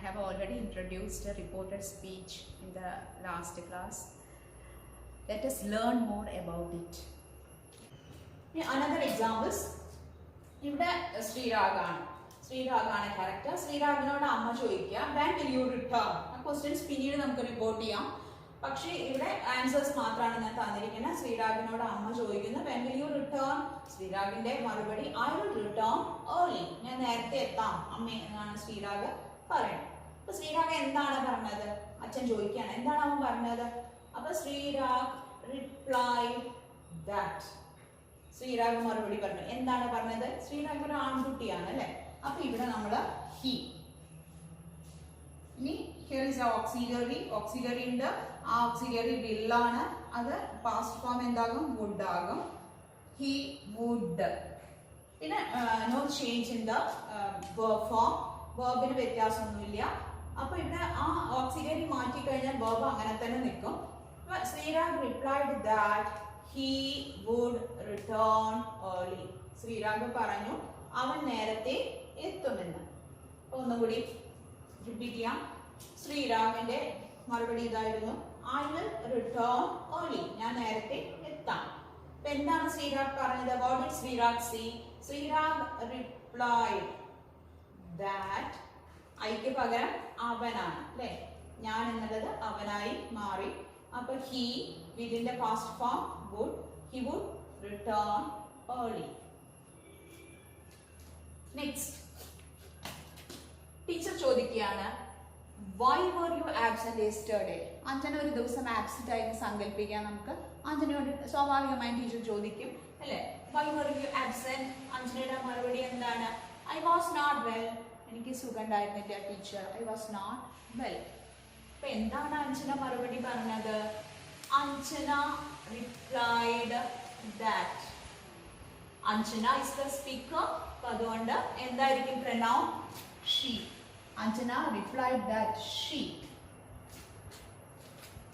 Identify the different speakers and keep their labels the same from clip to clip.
Speaker 1: have already introduced a reported speech in the last class. Let us learn more about it.
Speaker 2: Another examples. ഇവിടെ ശ്രീരാഗാണ്. ശ്രീരാഗാണ് character. ശ്രീരാഗിനോട് അമ്മ ചോദിക്കുക when will you return? ആ questions പിന്നീട് നമുക്ക് report ചെയ്യാം. പക്ഷേ ഇവിടെ ആൻസേഴ്സ് മാത്രമാണ് ഞാൻ തന്നിരിക്കുന്നത്. ശ്രീരാഗിനോട് അമ്മ ചോദിക്കുന്നു when will you return? ശ്രീരാഗിന്റെ മറുപടി I will return early. ഞാൻ നേരത്തെ എത്താം അമ്മ എന്നാണ് ശ്രീരാഗ് പറയുന്നത്. അപ്പൊ ശ്രീരാഗ് എന്താണ് പറഞ്ഞത്? അച്ഛൻ ചോദിക്കുകയാണ് എന്താണ് അവൻ പറഞ്ഞത്? അപ്പൊ ശ്രീരാഗ് replied that. ശ്രീരാഗ് മറുപടി പറഞ്ഞു. എന്താണ് പറഞ്ഞത്? ശ്രീരാഗ് ഒരു ആൺകുട്ടിയാണ് അല്ലെ. അപ്പൊ ഇവിടെ നമ്മള് ഹി. ഇനി ഹിയർ ഇസ് ഓക്സിലറി ഉണ്ട്. ആ ഓക്സിലറി will ആണ്. അത് പാസ്റ്റ് ഫോം എന്താകും? വുഡ് ആകും. He would. പിന്നെ no change in the verb form. വെർബിന് വ്യത്യാസമൊന്നുമില്ല. അപ്പൊ ഇവിടെ ആ ഓക്സിലറി മാറ്റി കഴിഞ്ഞാൽ വെർബ് അങ്ങനെ തന്നെ നിൽക്കും. Sreerag replied that he would return early. Sreerag പറഞ്ഞു അവൻ നേരത്തെ എത്തുമെന്ന്. ഒന്നുകൂടി റിപ്പീറ്റ് ചെയ്യാം. ശ്രീരാഗിന്റെ മറുപടി ഇതായിരുന്നു I will return early. ഞാൻ നേരത്തെ എത്താം. അപ്പൊ എന്താണ് ശ്രീരാഗ് പറഞ്ഞത്? What did Sreerag say? Sreerag replied that ഐക്ക് പകരം അവനാണ് അല്ലെ. ഞാൻ എന്നുള്ളത് അവനായി മാറി. അപ്പൊ he ഇതിന്റെ past form would. He would return early. Next. Teacher ചോദിക്കുകയാണ് why were you absent yesterday? Anjana ഒരു ദിവസം ആബ്സെന്റ് ആയി സങ്കല്പിക്കാൻ നമുക്ക്. അഞ്ജനയോട് സ്വാഭാവികമായി ടീച്ചർ ചോദിക്കും അല്ലെ why were you absent? അഞ്ജനയുടെ മറുപടി എന്താണ്? I was not well. എനിക്ക് സുഖം ഉണ്ടായിരുന്നില്ല teacher. I was not well. അപ്പൊ എന്താണ് അഞ്ജന മറുപടി പറഞ്ഞത്? Anjana replied that. Anjana is the speaker. അപ്പൊ അതുകൊണ്ട് എന്തായിരിക്കും pronoun? She. Anjana replied that she.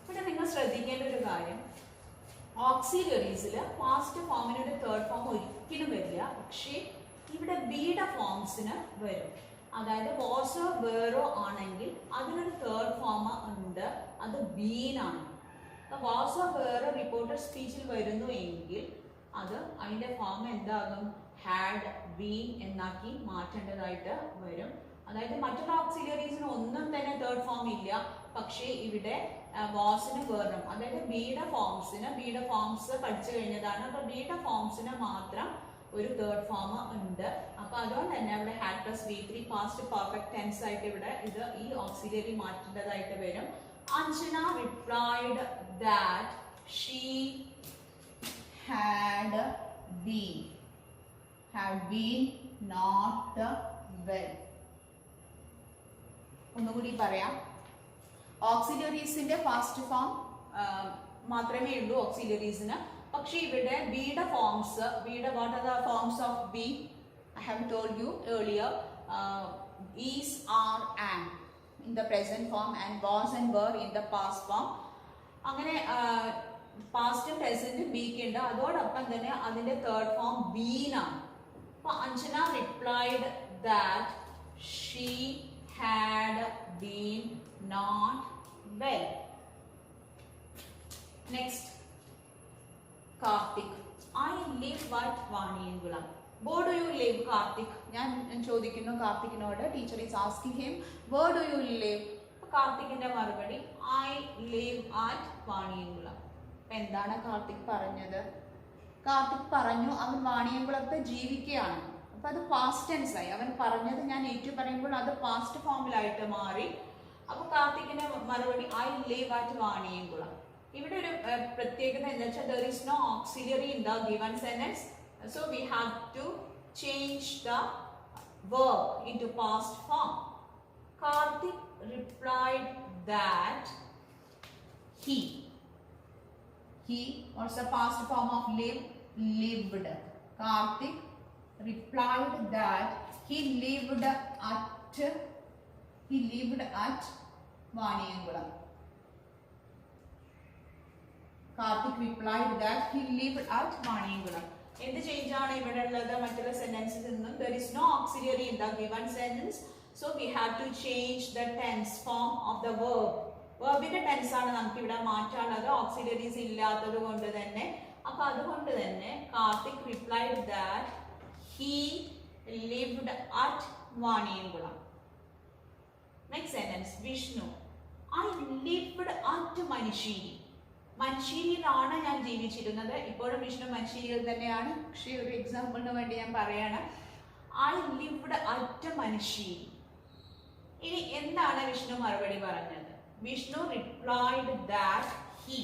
Speaker 2: ഇവിടെ നിങ്ങൾ ശ്രദ്ധിക്കേണ്ട ഒരു കാര്യം ഓക്സിലറീസിൽ പാസ്റ്റ് ഫോമിനൊരു തേർഡ് ഫോം ഒരിക്കലും വരില്ല. പക്ഷേ ഇവിടെ ബിയുടെ ഫോംസിന് വരും. അതായത് വാസോ വേറോ ആണെങ്കിൽ അതിനൊരു തേർഡ് ഫോം ഉണ്ട്. അത് ബീനാണ്. വാസോ വേറോ റിപ്പോർട്ടഡ് സ്പീച്ചിൽ വരുന്നു എങ്കിൽ അത് അതിന്റെ ഫോം എന്താകും? ഹാഡ് ബീൻ എന്നാക്കി മാറ്റേണ്ടതായിട്ട് വരും. അതായത് മറ്റുള്ള ഓക്സിലറീസിന് ഒന്നും തന്നെ തേർഡ് ഫോം ഇല്ല. പക്ഷേ ഇവിടെ വാസിന് വേറും അതായത് ബിയുടെ ഫോംസ് പഠിച്ചു കഴിഞ്ഞതാണ്. അപ്പൊ ബിയുടെ ഫോംസിന് മാത്രം ഒരു തേർഡ് ഫോം ഉണ്ട്. അപ്പൊ അതുകൊണ്ട് തന്നെ ഇവിടെ had plus V3 past perfect tense ആയിട്ട് ഇവിടെ ഇത് ഈ ഓക്സിലറി മാറ്റേണ്ടതായിട്ട് വരും. Anjana replied that she had been not well. ഒന്നുകൂടി പറയാം. ഓക്സിലറീസിന്റെ ഫാസ്റ്റ് ഫോം മാത്രമേ ഉള്ളൂ ഓക്സിലറീസിന്. പക്ഷെ ഇവിടെ ബിയുടെ forms what are the forms of be? I have told you earlier. Is, are, am in the present form and was and were in the past form. അങ്ങനെ പാസ്റ്റും പ്രസന്റും ബിക്ക് ഉണ്ട്. അതോടൊപ്പം തന്നെ അതിന്റെ തേർഡ് ഫോം ബീനാണ്. അപ്പൊ Anjana replied that she had been not well. Next. Karthik. I live at Vaniyangulam. Where do you live, Karthik? ഞാൻ ചോദിക്കുന്നു കാർത്തികിനോട്. Teacher is asking him where do you live? കാർത്തികിന്റെ മറുപടി I live at വാണിയംകുളം. എന്താണ് കാർത്തിക് പറഞ്ഞത്? കാർത്തിക് പറഞ്ഞു അവൻ വാണിയംകുളത്ത് ജീവിക്കുകയാണ്. അപ്പൊ അത് പാസ്റ്റ് ടെൻസ് ആയി. അവൻ പറഞ്ഞത് ഞാൻ ഏറ്റു പറയുമ്പോൾ അത് പാസ്റ്റ് ഫോമിലായിട്ട് മാറി. അപ്പൊ കാർത്തികിന്റെ മറുപടി I live at വാണിയംകുളം. ഇവിടെ ഒരു പ്രത്യേകത എന്താ വെച്ചാൽ there is no auxiliary in the given sentence, so we have to change the verb into past form. Karthik replied that he what's the past form of lived. Karthik replied that he lived at Vaniyangulam. Karthik replied that he lived at Vaniyangulam. എന്ത് change ആണ് ഇവിടെ ഉള്ളത്? മറ്റുള്ള സെന്റൻസിൽ നിന്നും there is no auxiliary in the given sentence, So we have to change the tense form of the verb. വെർബിന്റെ tense ആണ് നമുക്ക് ഇവിടെ മാറ്റാനുള്ളത്, ഓക്സിലറീസ് ഇല്ലാത്തത് കൊണ്ട് തന്നെ. അപ്പൊ അതുകൊണ്ട് തന്നെ Karthik replied that he lived at Vaniyamkulam. Next sentence Vishnu I lived at Manusseri. മനുശ്ശേരിയിലാണ് ഞാൻ ജീവിച്ചിരുന്നത്. ഇപ്പോഴും വിഷ്ണു മനുശ്ശേരിയിൽ തന്നെയാണ്, പക്ഷേ ഒരു എക്സാമ്പിളിന് വേണ്ടി ഞാൻ പറയാണ്. I lived at Manusseri. ഇനി എന്താണ് വിഷ്ണു മറുപടി പറഞ്ഞത്? Vishnu replied that he.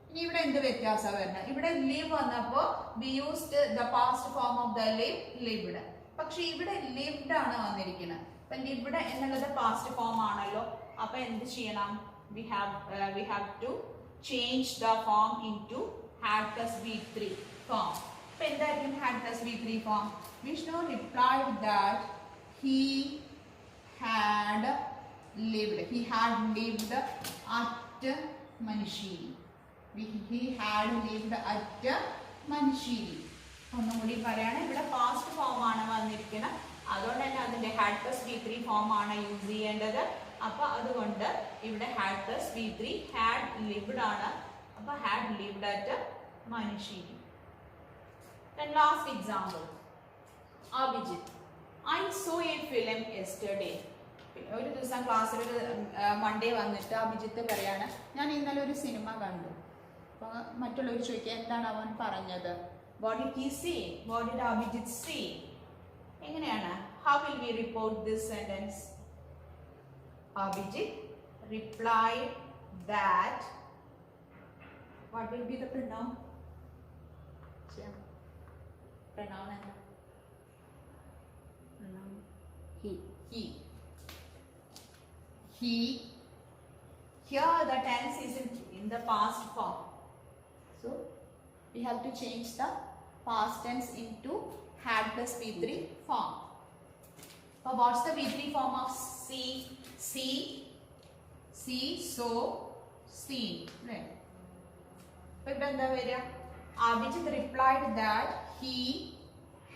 Speaker 2: ഇനി ഇവിടെ എന്ത് വ്യത്യാസം വരുന്നത്? ഇവിടെ live വന്നപ്പോ we used the past form of the live, lived. പക്ഷെ ഇവിടെ lived ആണ് വന്നിരിക്കുന്നത്. അപ്പൊ lived എന്നുള്ളത് past form ആണല്ലോ. അപ്പൊ എന്ത് ചെയ്യണം? We have to change the form into had plus V3 form. അപ്പൊ എന്തായിരിക്കും had plus V3 form? Vishnu replied that he had lived at Manishiri. He had lived at Manishiri. ഒന്നും കൂടി പറയാണ്, ഇവിടെ പാസ്റ്റ് ഫോം ആണ് വന്നിരിക്കുന്നത്. അതുകൊണ്ട് തന്നെ അതിന്റെ ഹാഡ് പ്ലസ് V3 ഫോം ആണ് യൂസ് ചെയ്യേണ്ടത്. അപ്പൊ അതുകൊണ്ട് ഇവിടെ had plus V3 had lived ആണ്. അപ്പൊ had lived at Manusseri. Then last example, Abhijit. I saw a film yesterday. ഒരു ദിവസം ക്ലാസ്സിൽ ഒരു മൺഡേ വന്നിട്ട് അഭിജിത്ത് പറയാണ്, ഞാൻ ഇന്നലെ ഒരു സിനിമ കണ്ടു. അപ്പോൾ മറ്റുള്ളവർ ചോദിക്കുക എന്താണ് അവൻ പറഞ്ഞത്? What did he say? What did Abhijit say? എങ്ങനെയാണ്? How will we report this sentence? Abhijit replied that. What will be the pronoun? Pronoun and pronoun he. Here the tense is in the past form. So we have to change the past tense into had plus V3 form. So what's the V3 form of see, saw, seen? Right. So ഇവിടെ എന്താ വരിക? Abhijit replied that he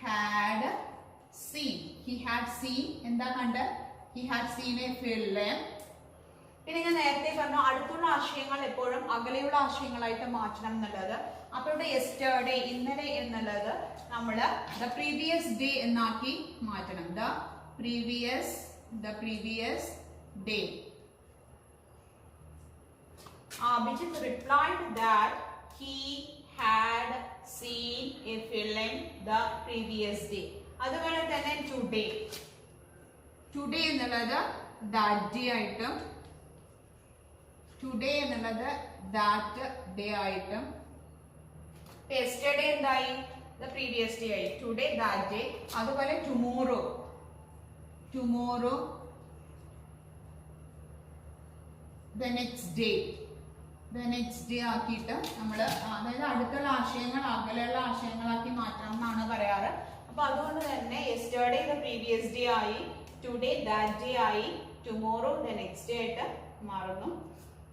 Speaker 2: had seen. എന്താ കണ്ട്? He had seen a film. പിന്നെ ഞാൻ നേരത്തെ പറഞ്ഞു അടുത്തുള്ള ആശയങ്ങൾ എപ്പോഴും അകലെയുള്ള ആശയങ്ങളായിട്ട് മാറ്റണം എന്നുള്ളത്. അപ്പൊ ഇവിടെ യെസ്റ്റർഡേ ഇന്നലെ എന്നുള്ളത് നമ്മൾ ദ പ്രീവിയസ് ഡേ എന്നാക്കി മാറ്റണം. The previous day. Abhijit replied that he had seen a film the previous day. അതുപോലെ തന്നെ ടുഡേ എന്നുള്ളത് ദാറ്റ് ഡേ ആയിട്ടും ടുഡേ എന്നുള്ളത് ദാറ്റ് ഡേ ആയിട്ടും യെസ്റ്റർഡേ എന്തായി? ദ പ്രീവിയസ് ഡേ ആയി. Today that day. അതുപോലെ ടുമോറോ ദ നെക്സ്റ്റ് ഡേ ആക്കിയിട്ട് നമ്മൾ അതായത് അടുത്തുള്ള ആശയങ്ങൾ അകലെയുള്ള ആശയങ്ങളാക്കി മാറ്റണം എന്നാണ് പറയാറ്. അപ്പൊ അതുകൊണ്ട് തന്നെ യെസ്റ്റർഡേ ദ പ്രീവിയസ് ഡേ ആയി, ടുഡേ ദാറ്റ് ഡേ ആയി, ടുമോറോ ദ നെക്സ്റ്റ് ഡേ ആയിട്ട് മാറുന്നു.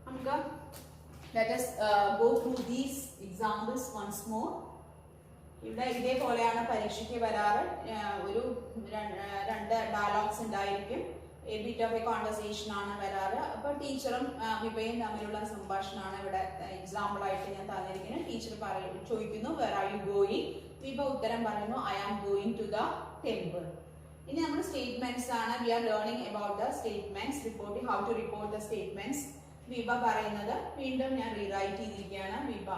Speaker 2: നമുക്ക് let us go through these examples once more. ഇവിടെ ഇതേപോലെയാണ് പരീക്ഷയ്ക്ക് വരാറ്. ഒരു രണ്ട് ഡയലോഗ്സ് ഉണ്ടായിരിക്കും. A bit of A conversation ആണ് വരാറ്. അപ്പോൾ ടീച്ചറും വിഭയും തമ്മിലുള്ള സംഭാഷണമാണ് ഇവിടെ എക്സാമ്പിൾ ആയിട്ട് ഞാൻ തന്നിരിക്കുന്നത്. ടീച്ചർ ചോദിക്കുന്നു where are you going? Vibha ഉത്തരം പറയുന്നു I am going to the temple. ഇനി നമ്മൾ സ്റ്റേറ്റ്മെന്റ്സ് ആണ്. We are learning about the statements, reporting how to report the statements. Vibha പറയുന്നത് വീണ്ടും ഞാൻ റീറൈറ്റ് ചെയ്തിരിക്കുകയാണ്. Vibha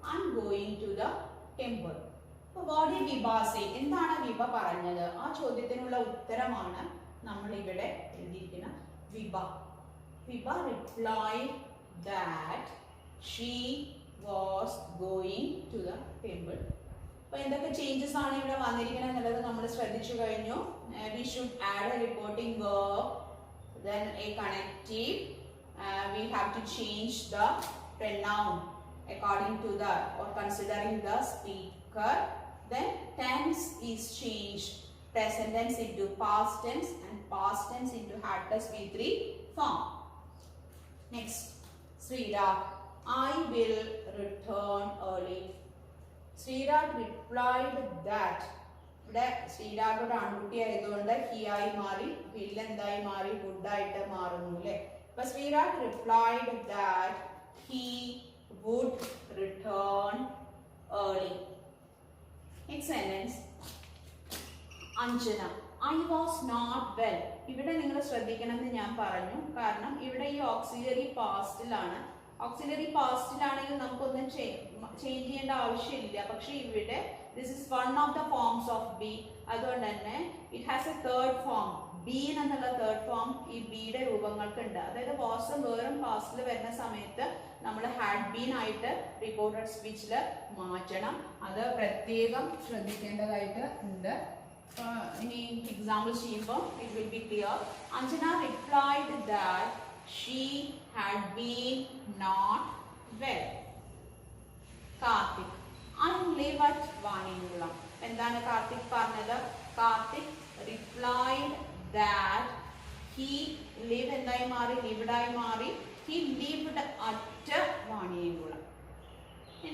Speaker 2: I am going to the temple. What did Vibha say? എന്താണ് വിഭ പറഞ്ഞത്? ആ ചോദ്യത്തിനുള്ള ഉത്തരമാണ് നമ്മൾ ഇവിടെ എഴുതിയിരിക്കുന്നത്. വിഭ replied that she was going to the temple. അപ്പോൾ എന്തൊക്കെ ചേഞ്ചസ് ആണ് ഇവിടെ വന്നിരിക്കുന്നത് എന്നുള്ളത് നമ്മൾ ശ്രദ്ധിച്ചു കഴിഞ്ഞു. We should add a reporting verb, then a connective. We have to change the pronoun according to the or considering the speaker. Then tense is changed, present tense into past tense and past tense into had plus V3 form. Next, Sriraj, I will return early. Sriraj replied that ഇവിടെ ശ്രീരാഗ് ഒരു ആൺകുട്ടി ആയതുകൊണ്ട് he ആയി മാറി, will എന്തായി മാറി, would ആയിട്ട് മാറുന്നു അല്ലേ. അപ്പൊ Sreerag replied that he would return early. Next sentence, Anjana I was not well. ഇവിടെ നിങ്ങൾ ശ്രദ്ധിക്കണമെന്ന് ഞാൻ പറഞ്ഞു, കാരണം ഇവിടെ ഈ ഓക്സിലറി പാസ്റ്റിലാണ്. ഓക്സിലറി പാസ്റ്റിലാണെങ്കിൽ നമുക്കൊന്നും ചേഞ്ച് ചെയ്യേണ്ട ആവശ്യമില്ല. പക്ഷെ ഇവിടെ this is one of the forms of B. അതുകൊണ്ട് തന്നെ it has A third form. Been എന്നുള്ള തേർഡ് ഫോം ഈ ബിയുടെ രൂപങ്ങൾക്ക് ഉണ്ട്. അതായത് വാസും വേറും പാസ്റ്റിൽ വരുന്ന സമയത്ത് നമ്മൾ ഹാഡ് ബീൻ ആയിട്ട് റിപ്പോർട്ടഡ് സ്പീച്ചിൽ മാറ്റണം. അത് പ്രത്യേകം ശ്രദ്ധിക്കേണ്ടതായിട്ട് ഉണ്ട്. ഇനി എക്സാമ്പിൾ ചെയ്യുമ്പോൾ it will be clear. Anjana replied that she had been not well. Karthik I live at Vaniyamkulam. എന്താണ് കാർത്തിക് പറഞ്ഞത്? Karthik replied that he live എന്തായി മാറി? ലിവ്ഡായി മാറി. He lived at Vaniyamkulam.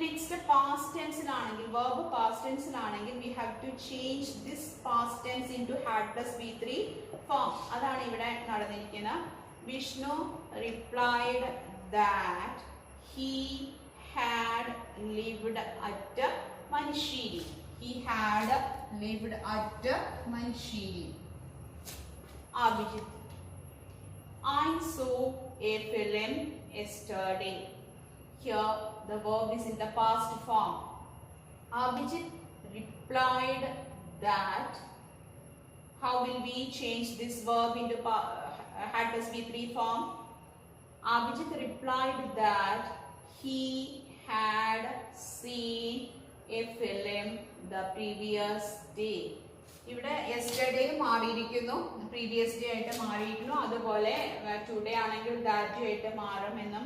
Speaker 2: Next past ടെൻസിലാണെങ്കിൽ, വെർബ് പാസ്റ്റ് ടെൻസിലാണെങ്കിൽ we have to change this past tense into had plus V3 form. അതാണ് ഇവിടെ നടന്നിരിക്കുന്നത്. Vishnu replied that he had lived at Mansheeri. He had lived at Mansheeri. Abhijith I saw a film yesterday. Here the verb is in the past form. Abhijit replied that. How will we change this verb into had plus V3 form? Abhijit replied that he had seen a film the previous day. ഇവിടെ yesterday മാറിയിരിക്കുന്നു, previous day ആയിട്ട് മാറിയിരിക്കുന്നു. അതുപോലെ today ആണെങ്കിൽ that day ആയിട്ട് മാറുമെന്നും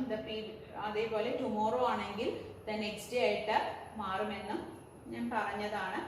Speaker 2: അതേപോലെ tomorrow ആണെങ്കിൽ ദ നെക്സ്റ്റ് ഡേ ആയിട്ട് മാറുമെന്നും ഞാൻ പറഞ്ഞതാണ്.